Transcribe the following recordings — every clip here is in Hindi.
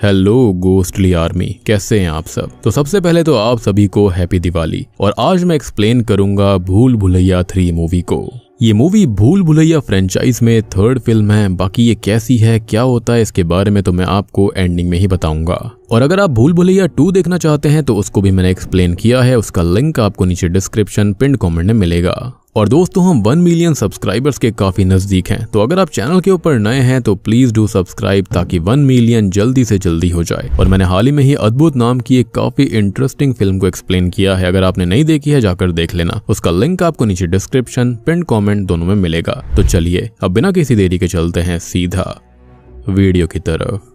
हेलो गोस्टली आर्मी, कैसे हैं आप सब। तो सबसे पहले तो आप सभी को हैप्पी दिवाली। और आज मैं एक्सप्लेन करूंगा भूल भुलैया 3 मूवी को। ये मूवी भूल भुलैया फ्रेंचाइज में 3rd फिल्म है। बाकी ये कैसी है, क्या होता है, इसके बारे में तो मैं आपको एंडिंग में ही बताऊंगा। और अगर आप भूल भुलैया 2 देखना चाहते हैं तो उसको भी मैंने एक्सप्लेन किया है, उसका लिंक आपको नीचे डिस्क्रिप्शन पिन कमेंट में मिलेगा। और दोस्तों, हम 1 मिलियन सब्सक्राइबर्स के काफी नजदीक हैं, तो अगर आप चैनल के ऊपर नए हैं तो प्लीज डू सब्सक्राइब ताकि 1 मिलियन जल्दी से जल्दी हो जाए। और मैंने हाल ही में ही अद्भुत नाम की एक काफी इंटरेस्टिंग फिल्म को एक्सप्लेन किया है, अगर आपने नहीं देखी है जाकर देख लेना। उसका लिंक आपको नीचे डिस्क्रिप्शन पिन कमेंट दोनों में मिलेगा। तो चलिए अब बिना किसी देरी के चलते हैं सीधा वीडियो की तरफ।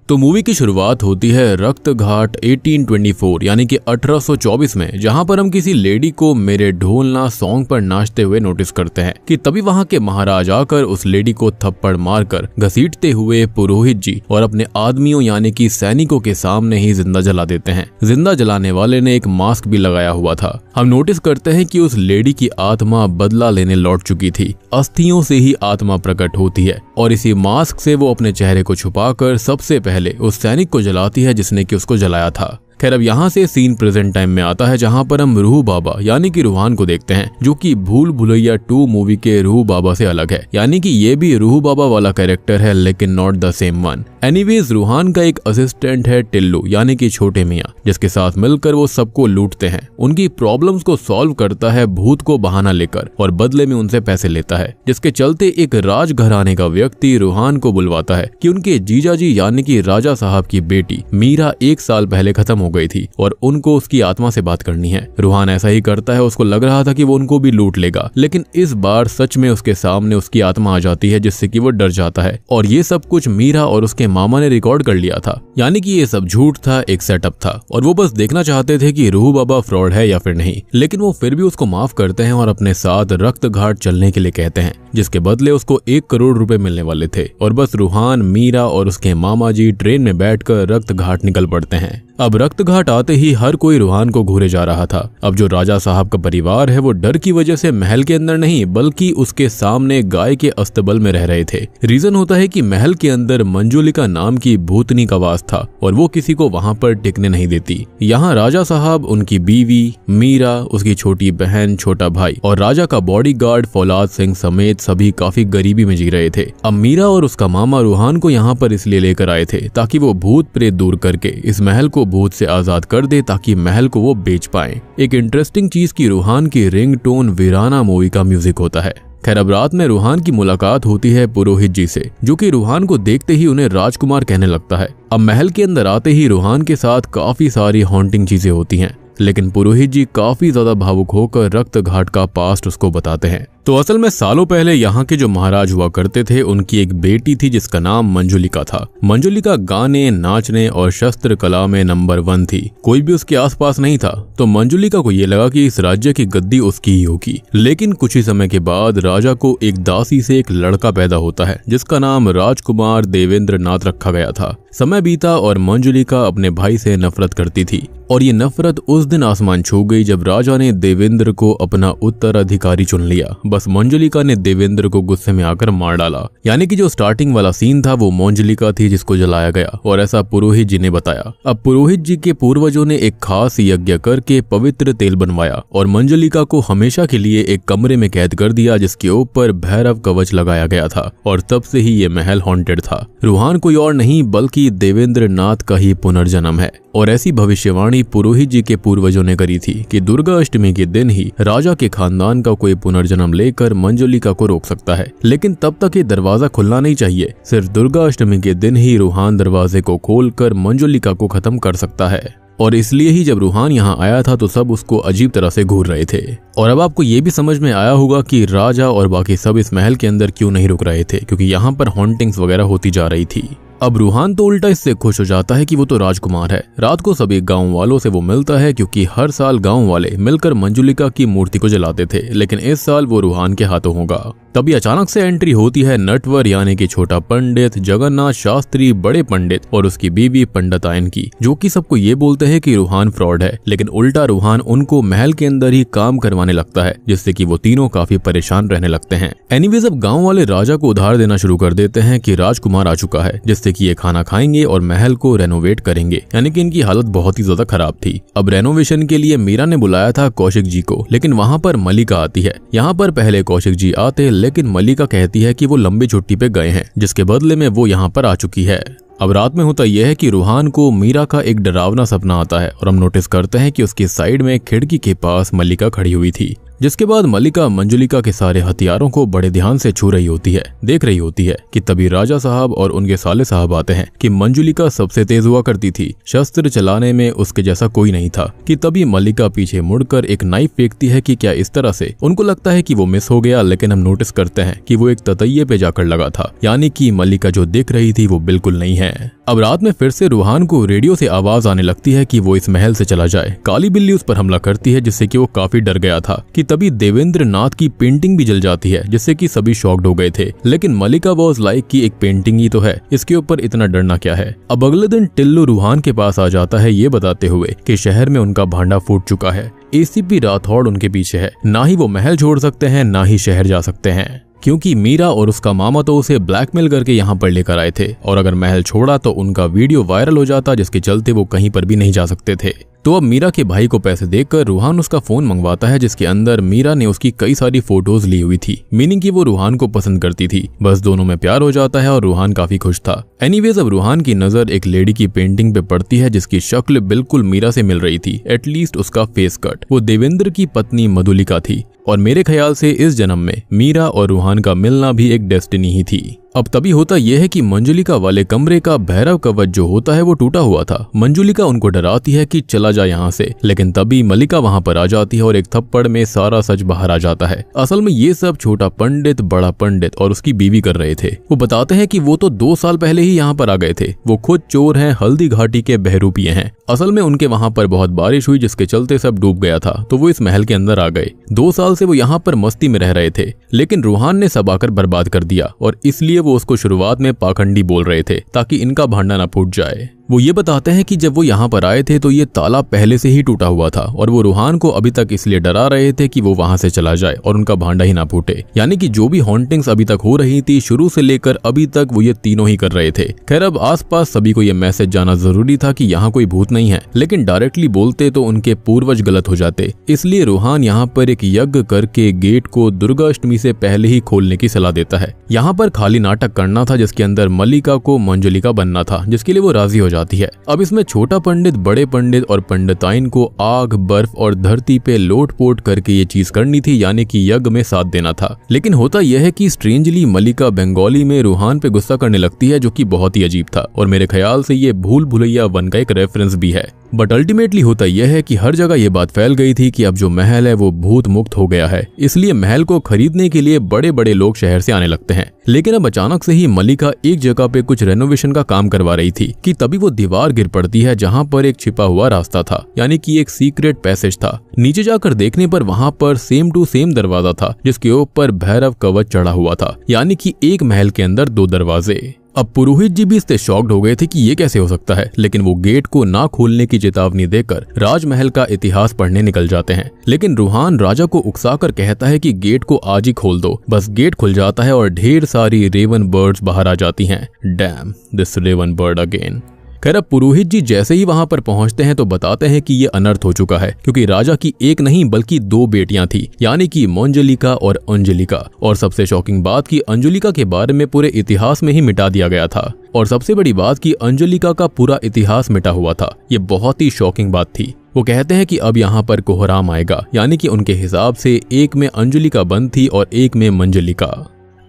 तो मूवी की शुरुआत होती है रक्त घाट 1824 यानी कि 1824 में, जहां पर हम किसी लेडी को मेरे ढोलना सॉन्ग पर नाचते हुए नोटिस करते हैं कि तभी वहां के महाराज आकर उस लेडी को थप्पड़ मारकर घसीटते हुए पुरोहित जी और अपने आदमियों यानी कि सैनिकों के सामने ही जिंदा जला देते हैं। जिंदा जलाने वाले ने एक मास्क भी लगाया हुआ था। हम नोटिस करते हैं कि उस लेडी की आत्मा बदला लेने लौट चुकी थी। अस्थियों से ही आत्मा प्रकट होती है और इसी मास्क से वो अपने चेहरे को छुपाकर सबसे पहले उस सैनिक को जलाती है जिसने कि उसको जलाया था। खैर, अब यहाँ से सीन प्रेजेंट टाइम में आता है, जहाँ पर हम रूह बाबा यानी कि रूहान को देखते हैं, जो कि भूल भुलैया 2 मूवी के रूह बाबा से अलग है। यानी कि ये भी रूह बाबा वाला कैरेक्टर है लेकिन not the same one. Anyways, Roohan का एक असिस्टेंट है टिल्लू यानी कि छोटे मियाँ, जिसके साथ मिलकर वो सबको लूटते हैं। उनकी प्रॉब्लम्स को सॉल्व करता है भूत को बहाना लेकर और बदले में उनसे पैसे लेता है, जिसके चलते एक राजघराने का व्यक्ति रूहान को बुलवाता है कि उनके जीजाजी यानी कि राजा साहब की बेटी मीरा 1 साल पहले खत्म हो गई थी और उनको उसकी आत्मा से बात करनी है। रूहान ऐसा ही करता है। उसको लग रहा था कि वो उनको भी लूट लेगा, लेकिन इस बार सच में उसके सामने उसकी आत्मा आ जाती है, जिससे कि वो डर जाता है। और ये सब कुछ मीरा और उसके मामा ने रिकॉर्ड कर लिया था, यानी कि ये सब झूठ था, एक सेटअप था और वो बस देखना चाहते थे कि रूह बाबा फ्रॉड है या फिर नहीं। लेकिन वो फिर भी उसको माफ करते हैं और अपने साथ रक्त घाट चलने के लिए कहते हैं, जिसके बदले उसको 1 करोड़ रुपए मिलने वाले थे। और बस रूहान, मीरा और उसके मामा जी ट्रेन में बैठकर रक्त घाट निकल पड़ते हैं। अब रक्त घाट आते ही हर कोई रूहान को घूरे जा रहा था। अब जो राजा साहब का परिवार है वो डर की वजह से महल के अंदर नहीं बल्कि उसके सामने गाय के अस्तबल में रह रहे थे। रीजन होता है कि महल के अंदर मंजुलिका नाम की भूतनी का वास था और वो किसी को वहां पर टिकने नहीं देती। यहाँ राजा साहब, उनकी बीवी मीरा, उसकी छोटी बहन, छोटा भाई और राजा का बॉडीगार्ड फौलाद सिंह समेत सभी काफी गरीबी में जी रहे थे। अब मीरा और उसका मामा रूहान को यहाँ पर इसलिए लेकर आए थे ताकि वो भूत प्रेत दूर करके इस महल को भूत से आजाद कर दे, ताकि महल को वो बेच पाए। एक इंटरेस्टिंग चीज की रूहान की रिंगटोन वीराना मूवी का म्यूजिक होता है। खैर, अब रात में रूहान की मुलाकात होती है पुरोहित जी से, जो कि रूहान को देखते ही उन्हें राजकुमार कहने लगता है। अब महल के अंदर आते ही रूहान के साथ काफी सारी हॉन्टिंग चीजें होती हैं, लेकिन पुरोहित जी काफी ज्यादा भावुक होकर रक्त घाट का पास्ट उसको बताते हैं। तो असल में सालों पहले यहाँ के जो महाराज हुआ करते थे, उनकी एक बेटी थी जिसका नाम मंजुलिका था। मंजुलिका गाने, नाचने और शस्त्र कला में नंबर 1 थी। कोई भी उसके आसपास नहीं था, तो मंजुलिका को ये लगा कि इस राज्य की गद्दी उसकी ही होगी। लेकिन कुछ ही समय के बाद राजा को एक दासी से एक लड़का पैदा होता है, जिसका नाम राजकुमार देवेंद्र नाथ रखा गया था। समय बीता और मंजुलिका अपने भाई से नफरत करती थी और ये नफरत उस दिन आसमान छू गई जब राजा ने देवेंद्र को अपना उत्तराधिकारी चुन लिया। बस मंजुलिका ने देवेंद्र को गुस्से में आकर मार डाला। यानी कि जो स्टार्टिंग वाला सीन था वो मंजुलिका थी जिसको जलाया गया, और ऐसा पुरोहित जी ने बताया। अब पुरोहित जी के पूर्वजों ने एक खास यज्ञ करके पवित्र तेल बनवाया और मंजुलिका को हमेशा के लिए एक कमरे में कैद कर दिया, जिसके ऊपर भैरव कवच लगाया गया था। और तब से ही ये महल हॉन्टेड था। रूहान कोई और नहीं बल्कि देवेंद्र नाथ का ही पुनर्जन्म है। और ऐसी भविष्यवाणी पुरोहित जी के पूर्वजों ने करी थी कि दुर्गा अष्टमी के दिन ही राजा के खानदान का कोई पुनर्जन्म लेकर मंजुलिका को रोक सकता है। लेकिन तब तक ये दरवाजा खुलना नहीं चाहिए। सिर्फ दुर्गा अष्टमी के दिन ही रूहान दरवाजे को खोलकर मंजुलिका को खत्म कर सकता है। और इसलिए ही जब रूहान यहाँ आया था तो सब उसको अजीब तरह से घूर रहे थे। और अब आपको ये भी समझ में आया होगा कि राजा और बाकी सब इस महल के अंदर क्यों नहीं रुक रहे थे, क्योंकि यहाँ पर हॉन्टिंग्स वगैरह होती जा रही थी। अब रूहान तो उल्टा इससे खुश हो जाता है कि वो तो राजकुमार है। रात को सभी गांव वालों से वो मिलता है, क्योंकि हर साल गांव वाले मिलकर मंजुलिका की मूर्ति को जलाते थे, लेकिन इस साल वो रूहान के हाथों होगा। तभी अचानक से एंट्री होती है नटवर यानी कि छोटा पंडित, जगन्नाथ शास्त्री, बड़े पंडित और उसकी बीवी पंडितायन की, जो कि सबको ये बोलते हैं कि रूहान फ्रॉड है, लेकिन उल्टा रूहान उनको महल के अंदर ही काम करवाने लगता है, जिससे कि वो तीनों काफी परेशान रहने लगते हैं। एनीवेज अब गांव वाले राजा को उधार देना शुरू कर देते हैं कि राजकुमार आ चुका है, जिससे कि ये खाना खाएंगे और महल को रेनोवेट करेंगे, यानी कि इनकी हालत बहुत ही ज्यादा खराब थी। अब रेनोवेशन के लिए मीरा ने बुलाया था कौशिक जी को, लेकिन वहां पर मलिका आती है। यहाँ पर पहले कौशिक जी आते, लेकिन मलिका कहती है कि वो लंबी छुट्टी पे गए हैं, जिसके बदले में वो यहाँ पर आ चुकी है। अब रात में होता यह है कि रूहान को मीरा का एक डरावना सपना आता है और हम नोटिस करते हैं कि उसकी साइड में खिड़की के पास मलिका खड़ी हुई थी, जिसके बाद मलिका मंजुलिका के सारे हथियारों को बड़े ध्यान से छू रही होती है, देख रही होती है कि तभी राजा साहब और उनके साले साहब आते हैं कि मंजुलिका सबसे तेज हुआ करती थी, शस्त्र चलाने में उसके जैसा कोई नहीं था। कि तभी मलिका पीछे मुड़कर एक नाइफ फेंकती है कि क्या इस तरह से उनको लगता है कि वो मिस हो गया, लेकिन हम नोटिस करते हैं कि वो एक ततैये पे जाकर लगा था, यानी कि मलिका जो दिख रही थी वो बिल्कुल नहीं है। अब रात में फिर से रूहान को रेडियो से आवाज आने लगती है कि वो इस महल से चला जाए। काली बिल्ली उस पर हमला करती है, जिससे कि वो काफी डर गया था। कि तभी देवेंद्र नाथ की पेंटिंग भी जल जाती है, जिससे कि सभी शॉक्ड हो गए थे, लेकिन मलिका वॉज लाइक कि एक पेंटिंग ही तो है, इसके ऊपर इतना डरना क्या है। अब अगले दिन टिल्लू रूहान के पास आ जाता है ये बताते हुए कि शहर में उनका भांडा फूट चुका है। एसीपी राठौड़ उनके पीछे है, ना ही वो महल छोड़ सकते हैं ना ही शहर जा सकते हैं, क्योंकि मीरा और उसका मामा तो उसे ब्लैकमेल करके यहाँ पर लेकर आए थे, और अगर महल छोड़ा तो उनका वीडियो वायरल हो जाता, जिसके चलते वो कहीं पर भी नहीं जा सकते थे। तो अब मीरा के भाई को पैसे देकर रूहान उसका फोन मंगवाता है, जिसके अंदर मीरा ने उसकी कई सारी फोटोज ली हुई थी, मीनिंग कि वो रूहान को पसंद करती थी। बस दोनों में प्यार हो जाता है और रूहान काफी खुश था। एनीवेज अब रूहान की नजर एक लेडी की पेंटिंग पे पड़ती है, जिसकी शक्ल बिल्कुल मीरा से मिल रही थी, एटलीस्ट उसका फेस कट। वो देवेंद्र की पत्नी मधुलिका थी, और मेरे ख्याल से इस जन्म में मीरा और रूहान का मिलना भी एक डेस्टिनी ही थी। अब तभी होता यह है कि मंजुलिका वाले कमरे का भैरव कवच जो होता है वो टूटा हुआ था। मंजुलिका उनको डराती है कि चला जा यहाँ से, लेकिन तभी मलिका वहाँ पर आ जाती है और एक थप्पड़ में सारा सच बाहर आ जाता है। असल में ये सब छोटा पंडित, बड़ा पंडित और उसकी बीवी कर रहे थे। वो बताते हैं कि वो तो 2 साल पहले ही यहाँ पर आ गए थे, वो खुद चोर हैं, हल्दी घाटी के बहरूपिये हैं। असल में उनके वहाँ पर बहुत बारिश हुई, जिसके चलते सब डूब गया था, तो वो इस महल के अंदर आ गए। 2 साल से वो यहाँ पर मस्ती में रह रहे थे, लेकिन रूहान ने सब आकर बर्बाद कर दिया, और इसलिए वो उसको शुरुआत में पाखंडी बोल रहे थे ताकि इनका भांडा ना फूट जाए। वो ये बताते हैं कि जब वो यहाँ पर आए थे तो ये ताला पहले से ही टूटा हुआ था, और वो रूहान को अभी तक इसलिए डरा रहे थे कि वो वहां से चला जाए और उनका भांडा ही ना फूटे। यानी कि जो भी हॉन्टिंग्स अभी तक हो रही थी शुरू से लेकर अभी तक, वो ये तीनों ही कर रहे थे। खैर अब आसपास सभी को ये मैसेज जाना जरूरी था कि यहाँ कोई भूत नहीं है, लेकिन डायरेक्टली बोलते तो उनके पूर्वज गलत हो जाते। इसलिए रूहान यहाँ पर एक यज्ञ करके गेट को दुर्गा अष्टमी से पहले ही खोलने की सलाह देता है। यहाँ पर खाली नाटक करना था, जिसके अंदर मलिका को मंजुलिका बनना था, जिसके लिए वो राजी हो जाती है। अब इसमें छोटा पंडित, बड़े पंडित और पंडिताइन को आग, बर्फ और धरती पे लोट पोट करके ये चीज करनी थी, यानी कि यज्ञ में साथ देना था। लेकिन होता यह है कि स्ट्रेंजली मलिका बंगाली में रूहान पे गुस्सा करने लगती है, जो कि बहुत ही अजीब था, और मेरे ख्याल से ये भूल भुलैया 1 का एक रेफरेंस भी है। बट अल्टीमेटली होता यह है कि हर जगह ये बात फैल गई थी कि अब जो महल है वो भूत मुक्त हो गया है, इसलिए महल को खरीदने के लिए बड़े बड़े लोग शहर से आने लगते हैं। लेकिन अब अचानक से ही मलिका एक जगह पे कुछ रेनोवेशन का काम करवा रही थी कि तभी वो दीवार गिर पड़ती है, जहाँ पर एक छिपा हुआ रास्ता था, यानी कि एक सीक्रेट पैसेज था। नीचे जाकर देखने पर वहाँ पर सेम टू सेम दरवाजा था, जिसके ऊपर भैरव कवच चढ़ा हुआ था, यानी कि एक महल के अंदर 2 दरवाजे। अब पुरोहित जी भी इससे शॉक्ड हो गए थे कि ये कैसे हो सकता है, लेकिन वो गेट को ना खोलने की चेतावनी देकर राजमहल का इतिहास पढ़ने निकल जाते हैं। लेकिन रूहान राजा को उकसाकर कहता है कि गेट को आज ही खोल दो। बस गेट खुल जाता है और ढेर सारी रेवन बर्ड्स बाहर आ जाती हैं। Damn this raven bird again. खैर अब पुरोहित जी जैसे ही वहां पर पहुंचते हैं तो बताते हैं कि ये अनर्थ हो चुका है, क्योंकि राजा की एक नहीं बल्कि 2 बेटियां थी, यानी कि मंजुलिका और अंजुलिका। और सबसे शॉकिंग बात कि अंजुलिका के बारे में पूरे इतिहास में ही मिटा दिया गया था, और सबसे बड़ी बात कि अंजुलिका का पूरा इतिहास मिटा हुआ था। ये बहुत ही शॉकिंग बात थी। वो कहते हैं कि अब यहाँ पर कोहराम आएगा, यानी कि उनके हिसाब से एक में अंजुलिका बंद थी और एक में मंजुलिका।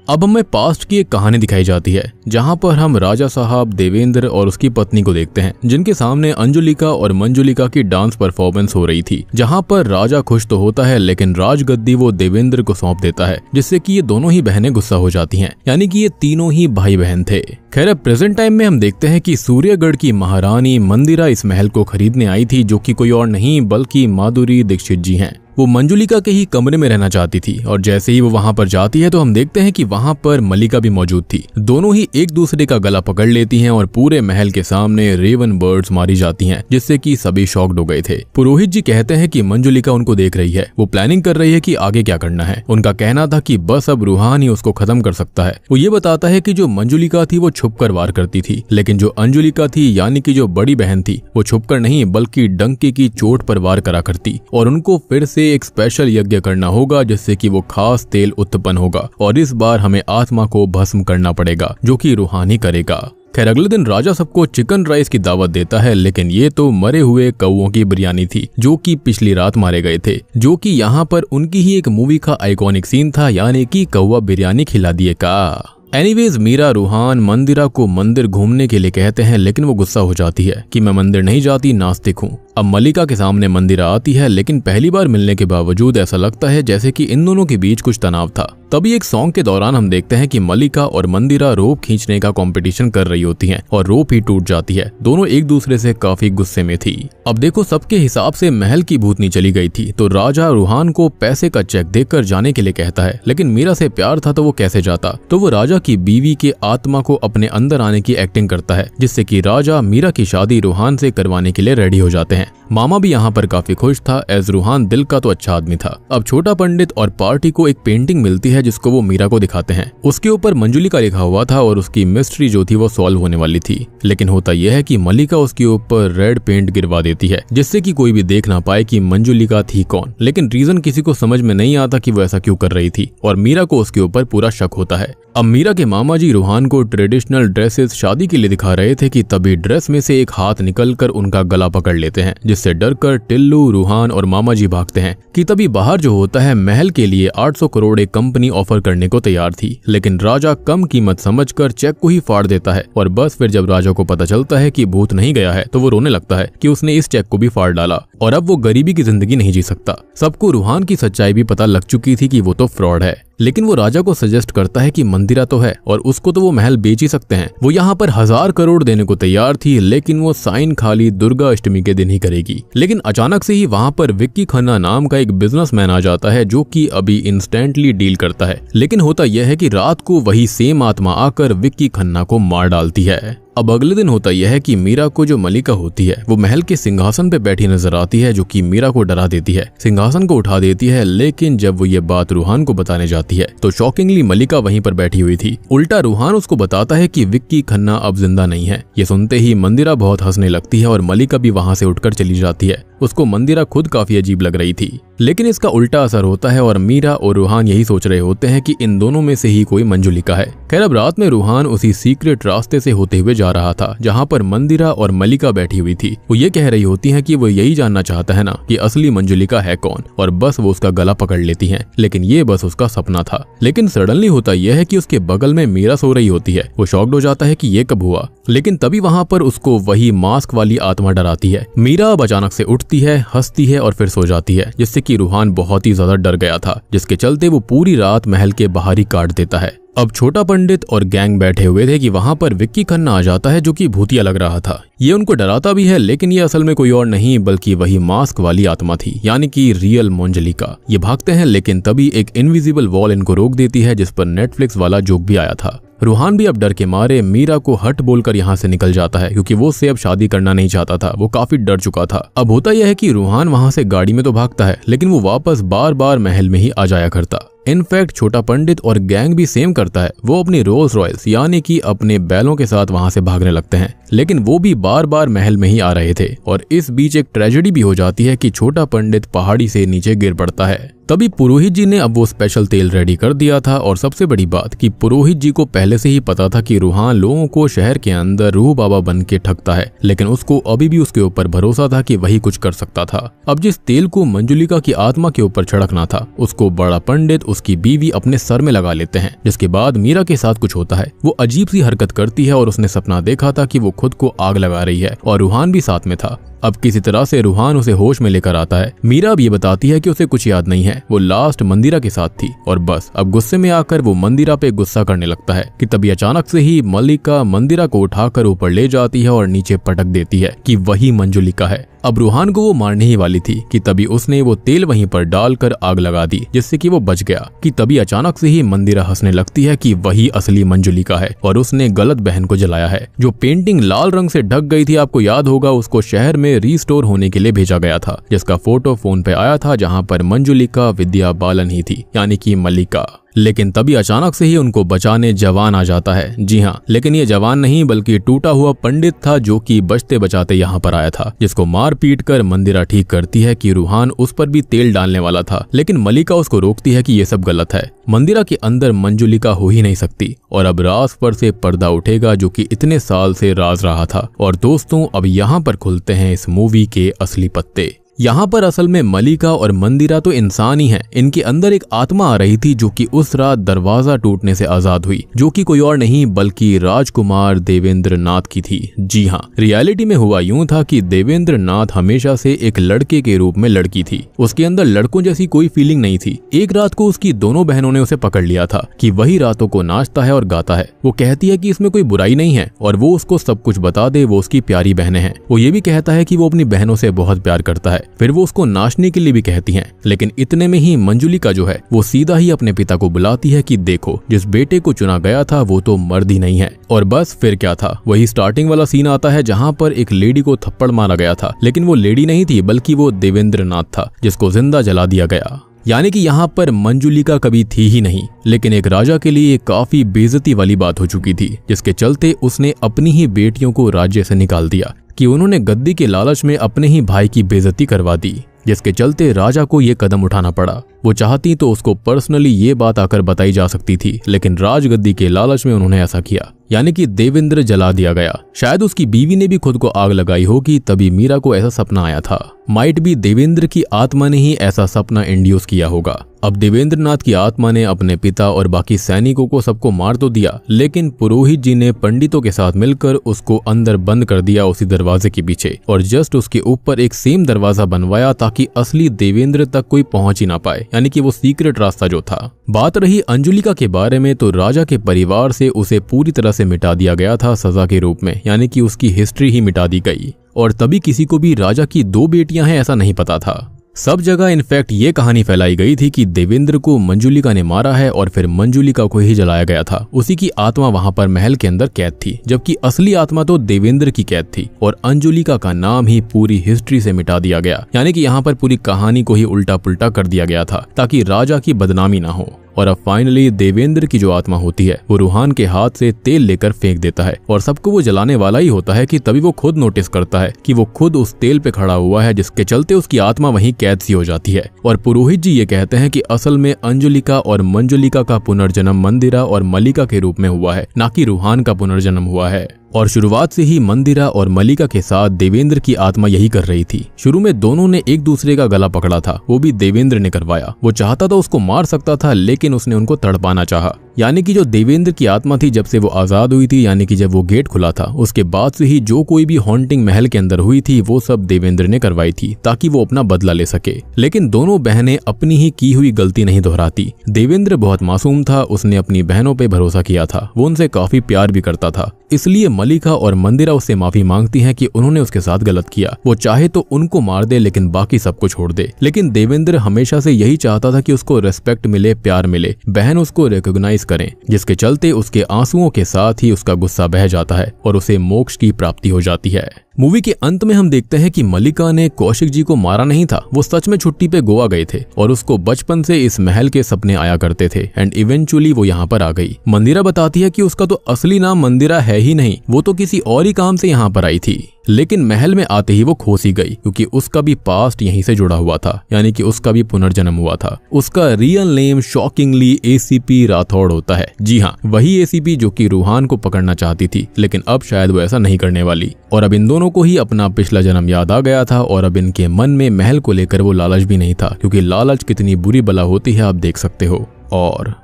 अब हमें पास्ट की एक कहानी दिखाई जाती है, जहां पर हम राजा साहब देवेंद्र और उसकी पत्नी को देखते हैं, जिनके सामने अंजुलिका और मंजुलिका की डांस परफॉर्मेंस हो रही थी। जहां पर राजा खुश तो होता है, लेकिन राजगद्दी वो देवेंद्र को सौंप देता है, जिससे कि ये दोनों ही बहनें गुस्सा हो जाती हैं, यानी कि ये तीनों ही भाई बहन थे। खैर प्रेजेंट टाइम में हम देखते हैं कि सूर्यगढ़ की महारानी मंदिरा इस महल को खरीदने आई थी, जो कि कोई और नहीं बल्कि माधुरी दीक्षित जी हैं। वो मंजुलिका के ही कमरे में रहना चाहती थी और जैसे ही वो वहां पर जाती है तो हम देखते हैं कि वहां पर मल्लिका भी मौजूद थी। दोनों ही एक दूसरे का गला पकड़ लेती हैं और पूरे महल के सामने रेवन बर्ड्स मारी जाती हैं, जिससे कि सभी शॉक्ड हो गए थे। पुरोहित जी कहते हैं कि मंजुलिका उनको देख रही है, वो प्लानिंग कर रही है कि आगे क्या करना है। उनका कहना था कि बस अब रूहान ही उसको खत्म कर सकता है। वो ये बताता है कि जो मंजुलिका थी वो छुपकर वार करती थी, लेकिन जो अंजुलिका थी यानी कि जो बड़ी बहन थी वो छुपकर नहीं बल्कि डंके की चोट पर वार करा करती और उनको फिर से एक स्पेशल यज्ञ करना होगा जिससे कि वो खास तेल उत्पन्न होगा और इस बार हमें आत्मा को भस्म करना पड़ेगा जो कि रूहान ही करेगा। खैर अगले दिन राजा सबको चिकन राइस की दावत देता है, लेकिन ये तो मरे हुए कौओं की बिरयानी थी जो कि पिछली रात मारे गए थे, जो कि यहाँ पर उनकी ही एक मूवी का आइकॉनिक सीन था, यानी कि कौवा बिरयानी खिला दिए का। एनीवेज मीरा रूहान मंदिरा को मंदिर घूमने के लिए कहते हैं, लेकिन वो गुस्सा हो जाती है कि मैं मंदिर नहीं जाती, नास्तिक हूँ। अब मल्लिका के सामने मंदिरा आती है, लेकिन पहली बार मिलने के बावजूद ऐसा लगता है जैसे कि इन दोनों के बीच कुछ तनाव था। तभी एक सॉन्ग के दौरान हम देखते हैं कि मल्लिका और मंदिरा रोप खींचने का कंपटीशन कर रही होती हैं और रोप ही टूट जाती है। दोनों एक दूसरे से काफी गुस्से में थी। अब देखो सबके हिसाब से महल की भूतनी चली गई थी, तो राजा रूहान को पैसे का चेक देकर जाने के लिए कहता है, लेकिन मीरा से प्यार था तो वो कैसे जाता। तो वो राजा की बीवी के आत्मा को अपने अंदर आने की एक्टिंग करता है, जिससे कि राजा मीरा की शादी रूहान से करवाने के लिए रेडी हो जाते हैं। मामा भी यहाँ पर काफी खुश था, एज रूहान दिल का तो अच्छा आदमी था। अब छोटा पंडित और पार्टी को एक पेंटिंग मिलती है जिसको वो मीरा को दिखाते हैं। उसके ऊपर मंजुलिका लिखा हुआ था और उसकी मिस्ट्री जो थी वो सॉल्व होने वाली थी, लेकिन होता यह है कि मल्लिका उसके ऊपर रेड पेंट गिरवा देती है जिससे कि कोई भी देख ना पाए कि मंजुलिका थी कौन। लेकिन रीजन किसी को समझ में नहीं आता कि वो ऐसा क्यों कर रही थी और मीरा को उसके ऊपर पूरा शक होता है। अब मीरा के मामा जी रूहान को ट्रेडिशनल ड्रेसेस शादी के लिए दिखा रहे थे कि तभी ड्रेस में से एक हाथ निकलकर उनका गला पकड़ लेते हैं, जिससे डरकर टिल्लू, रूहान और मामा जी भागते हैं। कि तभी बाहर जो होता है महल के लिए 800 करोड़ एक कंपनी ऑफर करने को तैयार थी, लेकिन राजा कम कीमत समझकर चेक को ही फाड़ देता है। और बस फिर जब राजा को पता चलता है कि भूत नहीं गया है तो वो रोने लगता है कि उसने इस चेक को भी फाड़ डाला और अब वो गरीबी की जिंदगी नहीं जी सकता। सबको रूहान की सच्चाई भी पता लग चुकी थी कि वो तो फ्रॉड है, लेकिन वो राजा को सजेस्ट करता है कि मंदिरा तो है और उसको तो वो महल बेच ही सकते हैं। वो यहाँ पर 1000 करोड़ देने को तैयार थी, लेकिन वो साइन खाली दुर्गा अष्टमी के दिन ही करेगी। लेकिन अचानक से ही वहाँ पर विक्की खन्ना नाम का एक बिजनेसमैन आ जाता है जो कि अभी इंस्टेंटली डील करता है। लेकिन होता यह है कि रात को वही सेम आत्मा आकर विक्की खन्ना को मार डालती है। अब अगले दिन होता यह है कि मीरा को जो मल्लिका होती है वो महल के सिंहासन पे बैठी नजर आती है, जो कि मीरा को डरा देती है। सिंहासन को उठा देती है, लेकिन जब वो ये बात रूहान को बताने जाती है तो शॉकिंगली मल्लिका वहीं पर बैठी हुई थी। उल्टा रूहान उसको बताता है कि विक्की खन्ना अब जिंदा नहीं है। ये सुनते ही मंदिरा बहुत हंसने लगती है और मल्लिका भी वहां से उठकर चली जाती है। उसको मंदिरा खुद काफी अजीब लग रही थी, लेकिन इसका उल्टा असर होता है और मीरा और रूहान यही सोच रहे होते हैं कि इन दोनों में से ही कोई मंजुलिका है। खैर अब रात में रूहान उसी सीक्रेट रास्ते से होते हुए जा रहा था जहाँ पर मंदिरा और मल्लिका बैठी हुई थी। वो ये कह रही होती है कि वो यही जानना चाहता है ना कि असली मंजुलिका है कौन, और बस वो उसका गला पकड़ लेती है, लेकिन ये बस उसका सपना था। लेकिन सडनली होता यह है कि उसके बगल में मीरा सो रही होती है। वो शॉक्ड हो जाता है कि ये कब हुआ, लेकिन तभी वहाँ पर उसको वही मास्क वाली आत्मा डराती है। मीरा अब अचानक से उठती है, हंसती है और फिर सो जाती है, जिससे कि रूहान बहुत ही ज्यादा डर गया था, जिसके चलते वो पूरी रात महल के बाहर ही काट देता है। अब छोटा पंडित और गैंग बैठे हुए थे कि वहां पर विक्की खन्ना आ जाता है जो कि भूतिया लग रहा था। ये उनको डराता भी है, लेकिन ये असल में कोई और नहीं बल्कि वही मास्क वाली आत्मा थी, यानी कि रियल मंजुलिका। ये भागते हैं, लेकिन तभी एक इनविजिबल वॉल इनको रोक देती है, जिस पर नेटफ्लिक्स वाला जोक भी आया था। रूहान भी अब डर के मारे मीरा को हट बोलकर यहाँ से निकल जाता है, क्योंकि वो उससे अब शादी करना नहीं चाहता था। वो काफी डर चुका था। अब होता यह है कि रूहान वहां से गाड़ी में तो भागता है, लेकिन वो वापस बार बार महल में ही आ जाया करता। इनफैक्ट छोटा पंडित और गैंग भी सेम करता है। वो अपनी रोल्स रॉयल्स यानी कि अपने बैलों के साथ वहां से भागने लगते हैं, लेकिन वो भी बार बार महल में ही आ रहे थे। और इस बीच एक ट्रेजेडी भी हो जाती है कि छोटा पंडित पहाड़ी से नीचे गिर पड़ता है। तभी पुरोहित जी ने अब वो स्पेशल तेल रेडी कर दिया था, और सबसे बड़ी बात कि पुरोहित जी को पहले से ही पता था कि रूहान लोगों को शहर के अंदर रूह बाबा बन के ठगता है, लेकिन उसको अभी भी उसके ऊपर भरोसा था कि वही कुछ कर सकता था। अब जिस तेल को मंजुलिका की आत्मा के ऊपर छिड़कना था, उसको बड़ा पंडित उसकी बीवी अपने सर में लगा लेते हैं, जिसके बाद मीरा के साथ कुछ होता है। वो अजीब सी हरकत करती है और उसने सपना देखा था कि वो खुद को आग लगा रही है और रूहान भी साथ में था। अब किसी तरह से रूहान उसे होश में लेकर आता है। मीरा अब ये बताती है कि उसे कुछ याद नहीं है, वो लास्ट मंदिरा के साथ थी। और बस अब गुस्से में आकर वो मंदिरा पे गुस्सा करने लगता है कि तभी अचानक से ही मल्लिका मंदिरा को उठाकर ऊपर ले जाती है और नीचे पटक देती है कि वही मंजुलिका है। अब रूहान को वो मारने ही वाली थी कि तभी उसने वो तेल वहीं पर डालकर आग लगा दी, जिससे कि वो बच गया। कि तभी अचानक से ही मंदिरा हंसने लगती है कि वही असली मंजुलिका है और उसने गलत बहन को जलाया है। जो पेंटिंग लाल रंग से ढक गई थी, आपको याद होगा, उसको शहर में रीस्टोर होने के लिए भेजा गया था, जिसका फोटो फोन पे आया था, जहाँ पर मंजुलिका विद्या बालन ही थी, यानी कि मल्लिका। लेकिन तभी अचानक से ही उनको बचाने जवान आ जाता है। जी हाँ, लेकिन ये जवान नहीं बल्कि टूटा हुआ पंडित था, जो कि बचते बचाते यहाँ पर आया था, जिसको मार पीट कर मंदिरा ठीक करती है कि रूहान उस पर भी तेल डालने वाला था। लेकिन मल्लिका उसको रोकती है कि ये सब गलत है, मंदिरा के अंदर मंजुलिका हो ही नहीं सकती और अब राज पर से पर्दा उठेगा, जो कि इतने साल से राज रहा था। और दोस्तों, अब यहाँ पर खुलते हैं इस मूवी के असली पत्ते। यहाँ पर असल में मल्लिका और मंदिरा तो इंसान ही हैं। इनके अंदर एक आत्मा आ रही थी, जो कि उस रात दरवाजा टूटने से आजाद हुई, जो कि कोई और नहीं बल्कि राजकुमार देवेंद्र नाथ की थी। जी हाँ, रियलिटी में हुआ यूं था कि देवेंद्र नाथ हमेशा से एक लड़के के रूप में लड़की थी। उसके अंदर लड़कों जैसी कोई फीलिंग नहीं थी। एक रात को उसकी दोनों बहनों ने उसे पकड़ लिया था कि वही रातों को नाचता है और गाता है। वो कहती है कि इसमें कोई बुराई नहीं है और वो उसको सब कुछ बता दे, वो उसकी प्यारी बहनें हैं। वो ये भी कहता है कि वो अपनी बहनों से बहुत प्यार करता है। फिर वो उसको नाचने के लिए भी कहती हैं। लेकिन इतने में ही मंजुलिका जो है वो सीधा ही अपने पिता को बुलाती है कि देखो, जिस बेटे को चुना गया था वो तो मर्द ही नहीं है। और बस फिर क्या था, वही स्टार्टिंग वाला सीन आता है जहां पर एक लेडी को थप्पड़ मारा गया था। लेकिन वो लेडी नहीं थी बल्कि वो देवेंद्र नाथ था, जिसको जिंदा जला दिया गया। यानी कि यहाँ पर मंजुलिका कभी थी ही नहीं। लेकिन एक राजा के लिए काफी बेइज्जती वाली बात हो चुकी थी, जिसके चलते उसने अपनी ही बेटियों को राज्य से निकाल दिया कि उन्होंने गद्दी के लालच में अपने ही भाई की बेइज्जती करवा दी, जिसके चलते राजा को ये कदम उठाना पड़ा। वो चाहती तो उसको पर्सनली ये बात आकर बताई जा सकती थी, लेकिन राजगद्दी के लालच में उन्होंने ऐसा किया, यानी कि देवेंद्र जला दिया गया। शायद उसकी बीवी ने भी खुद को आग लगाई होगी, तभी मीरा को ऐसा सपना आया था। माइट भी देवेंद्र की आत्मा ने ही ऐसा सपना इंड्यूस किया होगा। अब देवेंद्र नाथ की आत्मा ने अपने पिता और बाकी सैनिकों को सबको मार तो दिया, लेकिन पुरोहित जी ने पंडितों के साथ मिलकर उसको अंदर बंद कर दिया उसी दरवाजे के पीछे, और जस्ट उसके ऊपर एक सेम दरवाजा बनवाया ताकि असली देवेंद्र तक कोई पहुंच ही ना पाए, यानी कि वो सीक्रेट रास्ता जो था। बात रही अंजुलिका के बारे में, तो राजा के परिवार से उसे पूरी तरह से मिटा दिया गया था सजा के रूप में, यानी कि उसकी हिस्ट्री ही मिटा दी गई। और तभी किसी को भी राजा की 2 बेटियां हैं ऐसा नहीं पता था। सब जगह इनफैक्ट ये कहानी फैलाई गई थी कि देवेंद्र को मंजुलिका ने मारा है और फिर मंजुलिका को ही जलाया गया था। उसी की आत्मा वहां पर महल के अंदर कैद थी, जबकि असली आत्मा तो देवेंद्र की कैद थी और अंजुलिका का नाम ही पूरी हिस्ट्री से मिटा दिया गया। यानी कि यहाँ पर पूरी कहानी को ही उल्टा पुल्टा कर दिया गया था ताकि राजा की बदनामी ना हो। और अब फाइनली देवेंद्र की जो आत्मा होती है वो रूहान के हाथ से तेल लेकर फेंक देता है और सबको वो जलाने वाला ही होता है कि तभी वो खुद नोटिस करता है कि वो खुद उस तेल पे खड़ा हुआ है, जिसके चलते उसकी आत्मा वहीं कैद सी हो जाती है। और पुरोहित जी ये कहते हैं कि असल में अंजुलिका और मंजुलिका का पुनर्जन्म मंदिरा और मल्लिका के रूप में हुआ है, ना कि रूहान का पुनर्जन्म हुआ है। और शुरुआत से ही मंदिरा और मल्लिका के साथ देवेंद्र की आत्मा यही कर रही थी। शुरू में दोनों ने एक दूसरे का गला पकड़ा था, वो भी देवेंद्र ने करवाया। वो चाहता था उसको मार सकता था, लेकिन उसने उनको तड़पाना चाहा। यानी कि जो देवेंद्र की आत्मा थी जब से वो आजाद हुई थी, यानी कि जब वो गेट खुला था, उसके बाद से ही जो कोई भी हॉन्टिंग महल के अंदर हुई थी वो सब देवेंद्र ने करवाई थी ताकि वो अपना बदला ले सके। लेकिन दोनों बहनें अपनी ही की हुई गलती नहीं दोहराती। देवेंद्र बहुत मासूम था, उसने अपनी बहनों पे भरोसा किया था, वो उनसे काफी प्यार भी करता था। इसलिए मल्लिका और मंदिरा उससे माफी मांगती हैं कि उन्होंने उसके साथ गलत किया। वो चाहे तो उनको मार दे लेकिन बाकी सबको छोड़ दे। लेकिन देवेंद्र हमेशा से यही चाहता था कि उसको रेस्पेक्ट मिले, प्यार मिले, बहन उसको रिकॉग्नाइज करें, जिसके चलते उसके आंसुओं के साथ ही उसका गुस्सा बह जाता है और उसे मोक्ष की प्राप्ति हो जाती है। मूवी के अंत में हम देखते हैं कि मल्लिका ने कौशिक जी को मारा नहीं था, वो सच में छुट्टी पे गोवा गए थे और उसको बचपन से इस महल के सपने आया करते थे एंड इवेंचुअली वो यहाँ पर आ गई। मंदिरा बताती है कि उसका तो असली नाम मंदिरा है ही नहीं, वो तो किसी और ही काम से यहाँ पर आई थी। लेकिन महल में आते ही वो खो सी गई क्योंकि उसका भी पास्ट यहीं से जुड़ा हुआ था, यानी कि उसका भी पुनर्जन्म हुआ था। उसका real name shockingly ACP Rathore होता है। जी हाँ, वही एसीपी जो कि रूहान को पकड़ना चाहती थी, लेकिन अब शायद वो ऐसा नहीं करने वाली। और अब इन दोनों को ही अपना पिछला जन्म याद आ गया था और अब इनके मन में महल को लेकर वो लालच भी नहीं था, क्योंकि लालच कितनी बुरी बला होती है आप देख सकते हो। और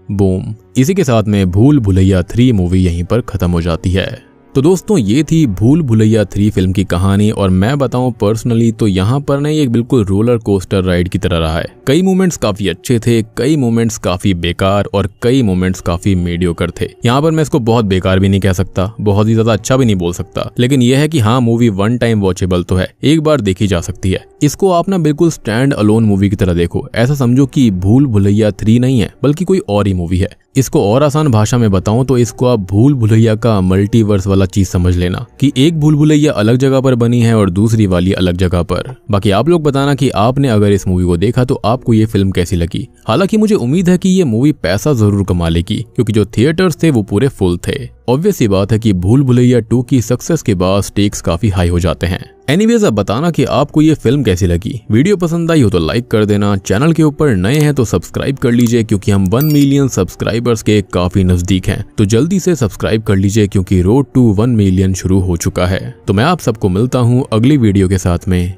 बूम, इसी के साथ में भूल भुलैया 3 मूवी यहीं पर खत्म हो जाती है। तो दोस्तों ये थी भूल भुलैया 3 फिल्म की कहानी, और मैं बताऊं पर्सनली तो यहाँ पर नहीं एक बिल्कुल रोलर कोस्टर राइड की तरह रहा है। कई मोमेंट्स काफी अच्छे थे, कई मोमेंट्स काफी बेकार और कई मोमेंट्स काफी मीडियोकर थे। यहाँ पर मैं इसको बहुत बेकार भी नहीं कह सकता, बहुत ही ज्यादा अच्छा भी नहीं बोल सकता, लेकिन यह है कि हाँ मूवी वन टाइम वॉचेबल तो है, एक बार देखी जा सकती है। इसको आप ना बिल्कुल स्टैंड अलोन मूवी की तरह देखो, ऐसा समझो कि भूल भुलैया 3 नहीं है बल्कि कोई और ही मूवी है। इसको और आसान भाषा में बताऊं तो इसको आप भूल भुलैया का मल्टीवर्स वाला चीज समझ लेना कि एक भूल भुलैया अलग जगह पर बनी है और दूसरी वाली अलग जगह पर। बाकी आप लोग बताना कि आपने अगर इस मूवी को देखा तो आपको ये फिल्म कैसी लगी। हालांकि मुझे उम्मीद है कि ये मूवी पैसा जरूर कमा लेगी, क्योंकि जो थिएटर्स थे वो पूरे फुल थे। ऑब्वियस सी बात है कि भूल भुलैया 2 की सक्सेस के बाद स्टेक्स काफी हाई हो जाते हैं। एनीवेज अब बताना कि आपको ये फिल्म कैसी लगी। वीडियो पसंद आई हो तो लाइक कर देना, चैनल के ऊपर नए हैं तो सब्सक्राइब कर लीजिए, क्योंकि हम 1 मिलियन सब्सक्राइबर्स के काफी नजदीक हैं। तो जल्दी से सब्सक्राइब कर लीजिए, क्योंकि रोड टू 1 मिलियन शुरू हो चुका है। तो मैं आप सबको मिलता हूँ अगली वीडियो के साथ में,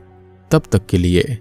तब तक के लिए